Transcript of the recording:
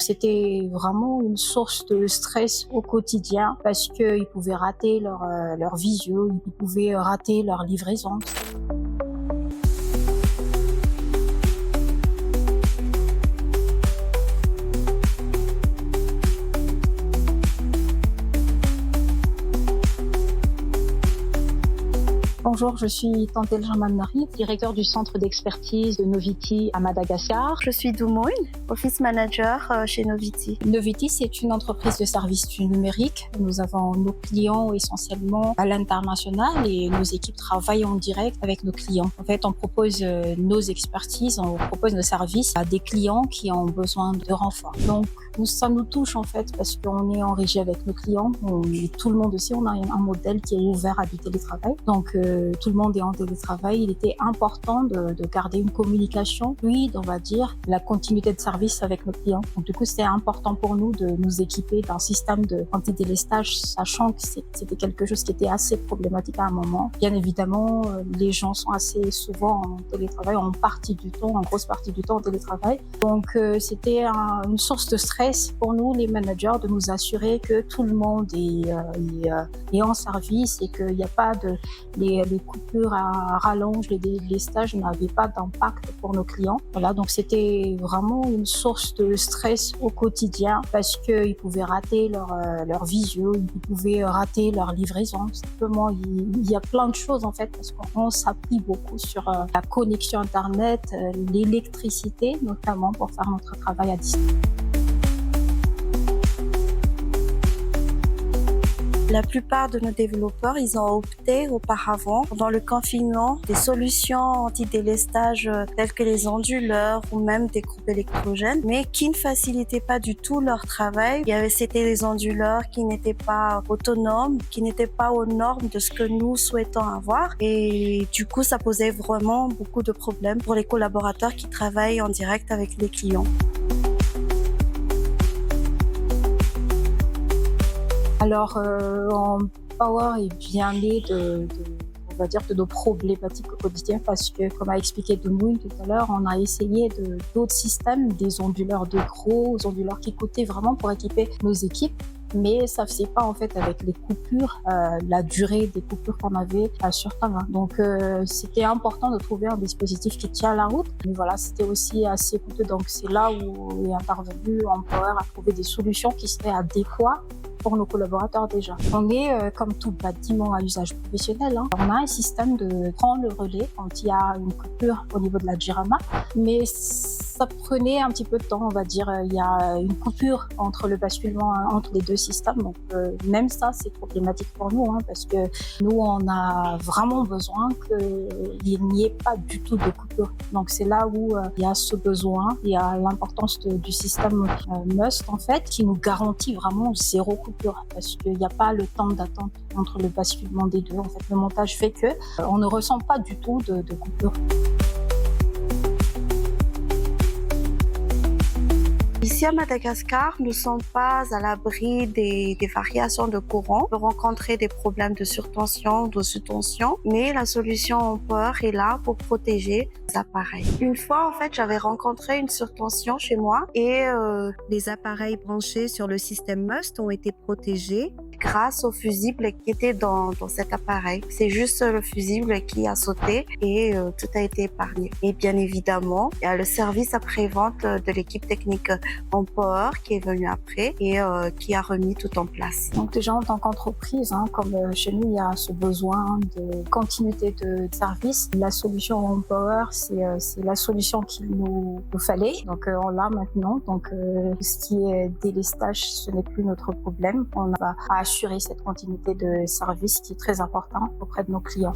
c'était vraiment une source de stress au quotidien parce qu'ils pouvaient rater leur visio, ils pouvaient rater leur livraison. Bonjour, je suis Tantel Jamanari, directeur du centre d'expertise de Novity à Madagascar. Je suis Doumoun, office manager chez Novity. Novity, c'est une entreprise de services du numérique. Nous avons nos clients essentiellement à l'international et nos équipes travaillent en direct avec nos clients. En fait, on propose nos expertises, on propose nos services à des clients qui ont besoin de renfort. Donc, ça nous touche en fait parce qu'on est en régie avec nos clients. Tout le monde aussi, on a un modèle qui est ouvert à du télétravail. Donc, tout le monde est en télétravail. Il était important de garder une communication fluide, on va dire, la continuité de service avec nos clients. Donc, du coup, c'était important pour nous de nous équiper d'un système de anti-délestage, sachant que c'était quelque chose qui était assez problématique à un moment. Bien évidemment, les gens sont assez souvent en télétravail, en grosse partie du temps en télétravail. Donc, c'était une source de stress pour nous, les managers, de nous assurer que tout le monde est en service et qu'il n'y a pas les coupures à rallonge, les stages n'avaient pas d'impact pour nos clients. Voilà, donc c'était vraiment une source de stress au quotidien parce qu'ils pouvaient rater leur visio, ils pouvaient rater leur livraison. Simplement, il y a plein de choses en fait parce qu'on s'appuie beaucoup sur la connexion Internet, l'électricité notamment pour faire notre travail à distance. La plupart de nos développeurs, ils ont opté auparavant, pendant le confinement, des solutions anti-délestage telles que les onduleurs ou même des groupes électrogènes, mais qui ne facilitaient pas du tout leur travail. C'était des onduleurs qui n'étaient pas autonomes, qui n'étaient pas aux normes de ce que nous souhaitons avoir. Et du coup, ça posait vraiment beaucoup de problèmes pour les collaborateurs qui travaillent en direct avec les clients. Alors, en Power est bien né on va dire, de nos problématiques au quotidien parce que, comme a expliqué Doumoun tout à l'heure, on a essayé d'autres systèmes, des onduleurs de gros onduleurs qui coûtaient vraiment pour équiper nos équipes. Mais ça ne faisait pas en fait avec les coupures, la durée des coupures qu'on avait sur terrain. Donc c'était important de trouver un dispositif qui tient la route. Mais voilà, c'était aussi assez coûteux. Donc c'est là où est intervenu Empower à trouver des solutions qui seraient adéquates pour nos collaborateurs déjà. On est comme tout bâtiment à usage professionnel. On a un système de prendre le relais quand il y a une coupure au niveau de la Jirama, mais ça prenait un petit peu de temps, on va dire. Il y a une coupure entre le basculement entre les deux systèmes. Donc même ça, c'est problématique pour nous parce que nous, on a vraiment besoin qu'il n'y ait pas du tout de coupure. Donc c'est là où il y a ce besoin, il y a l'importance du système Must en fait, qui nous garantit vraiment zéro coupure parce qu'il n'y a pas le temps d'attente entre le basculement des deux. En fait, le montage fait que on ne ressent pas du tout de coupure. Ici à Madagascar, nous ne sommes pas à l'abri des variations de courant. On peut rencontrer des problèmes de surtension, de sous-tension, mais la solution Empower est là pour protéger les appareils. Une fois, en fait, j'avais rencontré une surtension chez moi et les appareils branchés sur le système Must ont été protégés grâce au fusible qui était dans cet appareil. C'est juste le fusible qui a sauté et tout a été épargné. Et bien évidemment, il y a le service après-vente de l'équipe technique Empower qui est venu après et qui a remis tout en place. Donc déjà en tant qu'entreprise, comme chez nous, il y a ce besoin de continuité de service. La solution Empower, c'est la solution qu'il nous fallait. Donc on l'a maintenant. Donc ce qui est délestage, ce n'est plus notre problème. On va assurer cette continuité de service qui est très important auprès de nos clients.